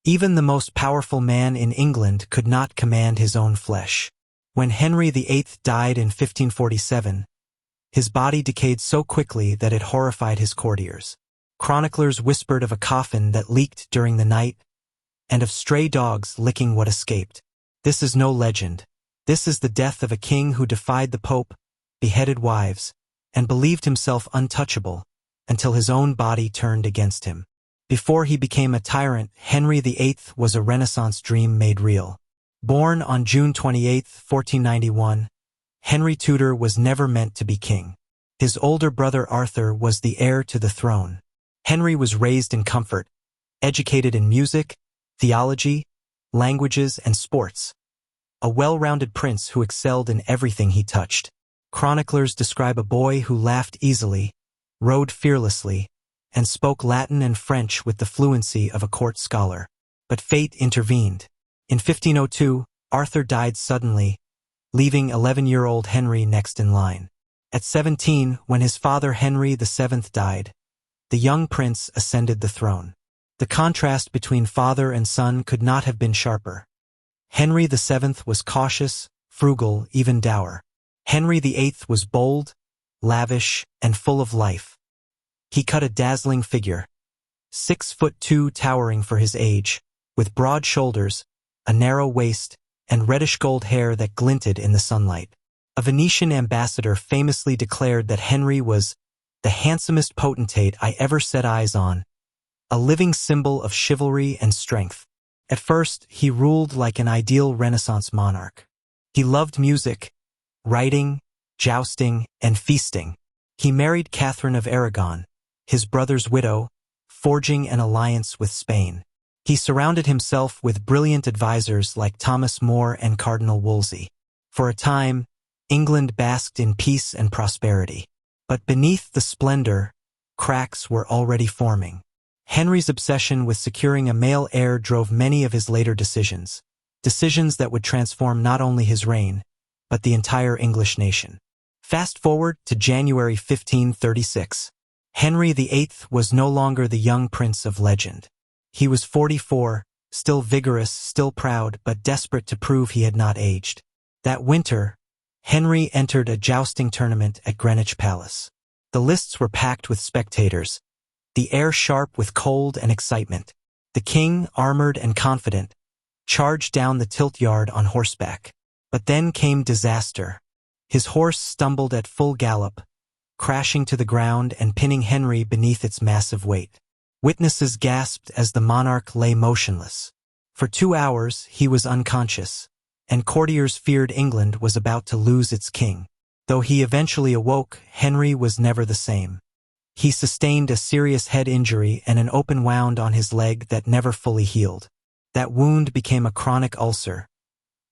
Even the most powerful man in England could not command his own flesh. When Henry VIII died in 1547, his body decayed so quickly that it horrified his courtiers. Chroniclers whispered of a coffin that leaked during the night, and of stray dogs licking what escaped. This is no legend. This is the death of a king who defied the Pope, beheaded wives, and believed himself untouchable until his own body turned against him. Before he became a tyrant, Henry VIII was a Renaissance dream made real. Born on June 28, 1491, Henry Tudor was never meant to be king. His older brother Arthur was the heir to the throne. Henry was raised in comfort, educated in music, theology, languages, and sports. A well-rounded prince who excelled in everything he touched. Chroniclers describe a boy who laughed easily, rode fearlessly, and spoke Latin and French with the fluency of a court scholar. But fate intervened. In 1502, Arthur died suddenly, leaving 11-year-old Henry next in line. At 17, when his father Henry VII died, the young prince ascended the throne. The contrast between father and son could not have been sharper. Henry VII was cautious, frugal, even dour. Henry VIII was bold, lavish, and full of life. He cut a dazzling figure, 6'2", towering for his age, with broad shoulders, a narrow waist, and reddish-gold hair that glinted in the sunlight. A Venetian ambassador famously declared that Henry was the handsomest potentate I ever set eyes on, a living symbol of chivalry and strength. At first, he ruled like an ideal Renaissance monarch. He loved music, writing, jousting, and feasting. He married Catherine of Aragon, his brother's widow, forging an alliance with Spain. He surrounded himself with brilliant advisors like Thomas More and Cardinal Wolsey. For a time, England basked in peace and prosperity. But beneath the splendor, cracks were already forming. Henry's obsession with securing a male heir drove many of his later decisions that would transform not only his reign, but the entire English nation. Fast forward to January 1536. Henry VIII was no longer the young prince of legend. He was 44, still vigorous, still proud, but desperate to prove he had not aged. That winter, Henry entered a jousting tournament at Greenwich Palace. The lists were packed with spectators, the air sharp with cold and excitement. The king, armored and confident, charged down the tilt-yard on horseback. But then came disaster. His horse stumbled at full gallop, crashing to the ground and pinning Henry beneath its massive weight. Witnesses gasped as the monarch lay motionless. For 2 hours, he was unconscious, and courtiers feared England was about to lose its king. Though he eventually awoke, Henry was never the same. He sustained a serious head injury and an open wound on his leg that never fully healed. That wound became a chronic ulcer,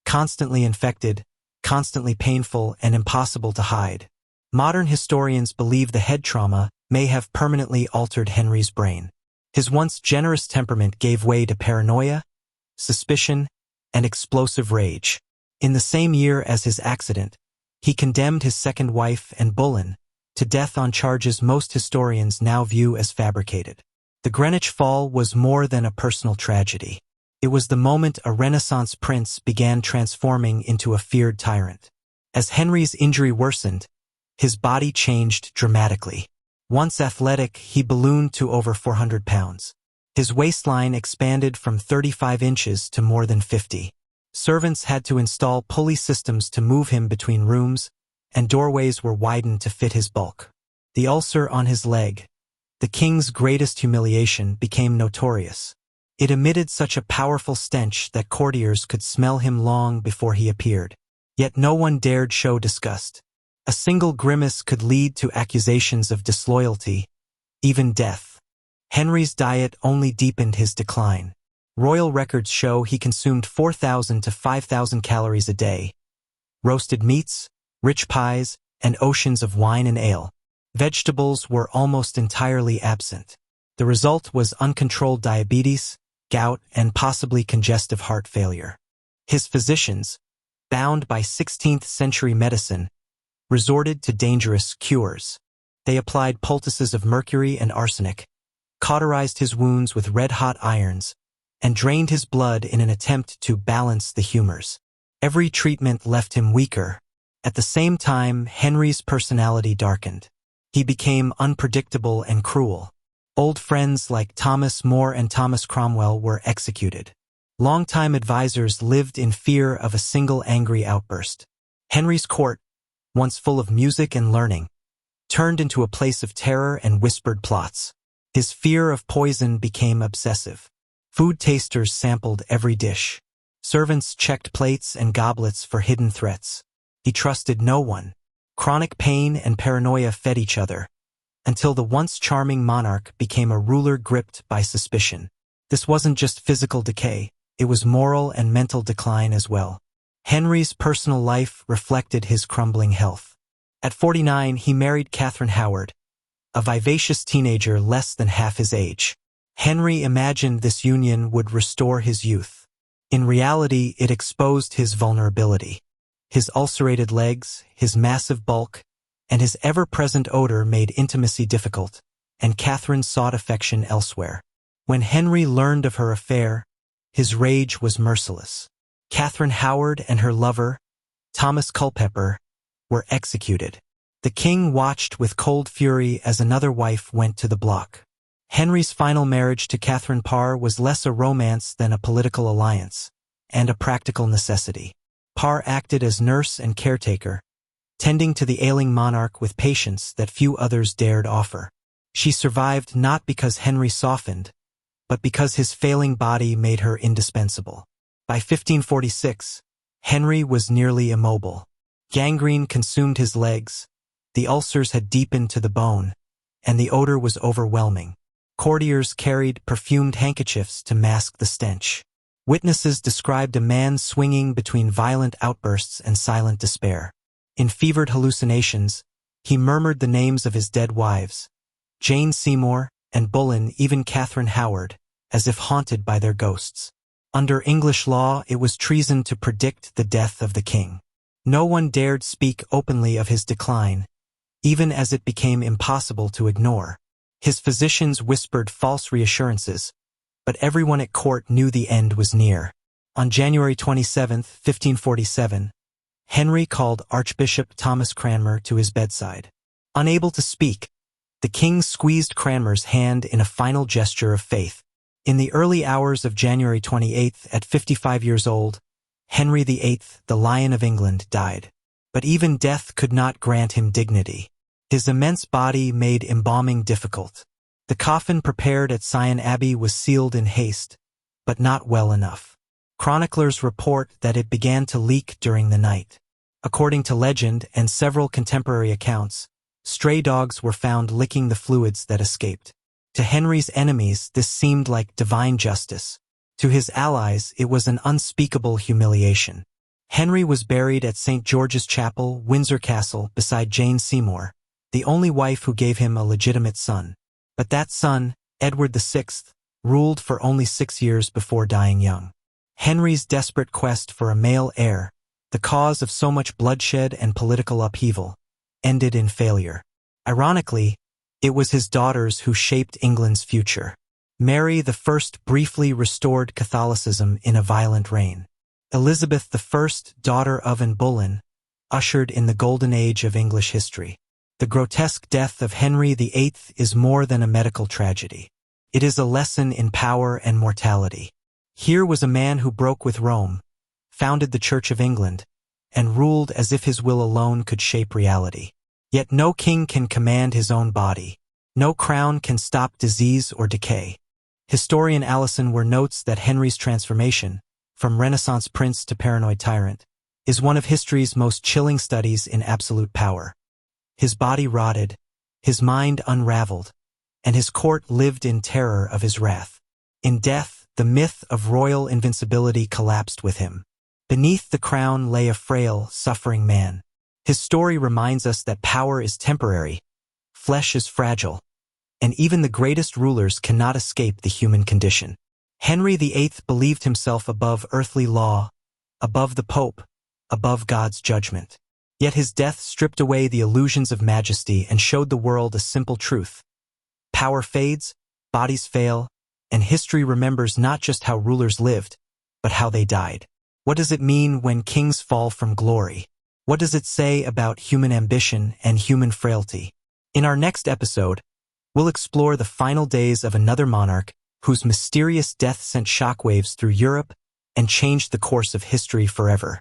constantly infected, constantly painful, and impossible to hide. Modern historians believe the head trauma may have permanently altered Henry's brain. His once generous temperament gave way to paranoia, suspicion, and explosive rage. In the same year as his accident, he condemned his second wife and Boleyn to death on charges most historians now view as fabricated. The Greenwich Fall was more than a personal tragedy. It was the moment a Renaissance prince began transforming into a feared tyrant. As Henry's injury worsened, his body changed dramatically. Once athletic, he ballooned to over 400 pounds. His waistline expanded from 35 inches to more than 50. Servants had to install pulley systems to move him between rooms, and doorways were widened to fit his bulk. The ulcer on his leg, the king's greatest humiliation, became notorious. It emitted such a powerful stench that courtiers could smell him long before he appeared. Yet no one dared show disgust. A single grimace could lead to accusations of disloyalty, even death. Henry's diet only deepened his decline. Royal records show he consumed 4,000 to 5,000 calories a day. Roasted meats, rich pies, and oceans of wine and ale. Vegetables were almost entirely absent. The result was uncontrolled diabetes, gout, and possibly congestive heart failure. His physicians, bound by 16th-century medicine, resorted to dangerous cures. They applied poultices of mercury and arsenic, cauterized his wounds with red-hot irons, and drained his blood in an attempt to balance the humors. Every treatment left him weaker. At the same time, Henry's personality darkened. He became unpredictable and cruel. Old friends like Thomas More and Thomas Cromwell were executed. Longtime advisors lived in fear of a single angry outburst. Henry's court, once full of music and learning, turned into a place of terror and whispered plots. His fear of poison became obsessive. Food tasters sampled every dish. Servants checked plates and goblets for hidden threats. He trusted no one. Chronic pain and paranoia fed each other, until the once charming monarch became a ruler gripped by suspicion. This wasn't just physical decay, it was moral and mental decline as well. Henry's personal life reflected his crumbling health. At 49, he married Catherine Howard, a vivacious teenager less than half his age. Henry imagined this union would restore his youth. In reality, it exposed his vulnerability. His ulcerated legs, his massive bulk, and his ever-present odor made intimacy difficult, and Catherine sought affection elsewhere. When Henry learned of her affair, his rage was merciless. Catherine Howard and her lover, Thomas Culpeper, were executed. The king watched with cold fury as another wife went to the block. Henry's final marriage to Catherine Parr was less a romance than a political alliance, and a practical necessity. Parr acted as nurse and caretaker, tending to the ailing monarch with patience that few others dared offer. She survived not because Henry softened, but because his failing body made her indispensable. By 1546, Henry was nearly immobile. Gangrene consumed his legs, the ulcers had deepened to the bone, and the odor was overwhelming. Courtiers carried perfumed handkerchiefs to mask the stench. Witnesses described a man swinging between violent outbursts and silent despair. In fevered hallucinations, he murmured the names of his dead wives, Jane Seymour and Boleyn, even Catherine Howard, as if haunted by their ghosts. Under English law, it was treason to predict the death of the king. No one dared speak openly of his decline, even as it became impossible to ignore. His physicians whispered false reassurances, but everyone at court knew the end was near. On January 27, 1547, Henry called Archbishop Thomas Cranmer to his bedside. Unable to speak, the king squeezed Cranmer's hand in a final gesture of faith. In the early hours of January 28, at 55 years old, Henry VIII, the Lion of England, died. But even death could not grant him dignity. His immense body made embalming difficult. The coffin prepared at Sion Abbey was sealed in haste, but not well enough. Chroniclers report that it began to leak during the night. According to legend and several contemporary accounts, stray dogs were found licking the fluids that escaped. To Henry's enemies, this seemed like divine justice. To his allies, it was an unspeakable humiliation. Henry was buried at St. George's Chapel, Windsor Castle, beside Jane Seymour, the only wife who gave him a legitimate son. But that son, Edward VI, ruled for only 6 years before dying young. Henry's desperate quest for a male heir, the cause of so much bloodshed and political upheaval, ended in failure. Ironically, it was his daughters who shaped England's future. Mary I briefly restored Catholicism in a violent reign. Elizabeth I, daughter of Anne Boleyn, ushered in the golden age of English history. The grotesque death of Henry VIII is more than a medical tragedy. It is a lesson in power and mortality. Here was a man who broke with Rome, founded the Church of England, and ruled as if his will alone could shape reality. Yet no king can command his own body. No crown can stop disease or decay. Historian Allison Weir notes that Henry's transformation, from Renaissance prince to paranoid tyrant, is one of history's most chilling studies in absolute power. His body rotted, his mind unraveled, and his court lived in terror of his wrath. In death, the myth of royal invincibility collapsed with him. Beneath the crown lay a frail, suffering man. His story reminds us that power is temporary, flesh is fragile, and even the greatest rulers cannot escape the human condition. Henry VIII believed himself above earthly law, above the Pope, above God's judgment. Yet his death stripped away the illusions of majesty and showed the world a simple truth. Power fades, bodies fail, and history remembers not just how rulers lived, but how they died. What does it mean when kings fall from glory? What does it say about human ambition and human frailty? In our next episode, we'll explore the final days of another monarch whose mysterious death sent shockwaves through Europe and changed the course of history forever.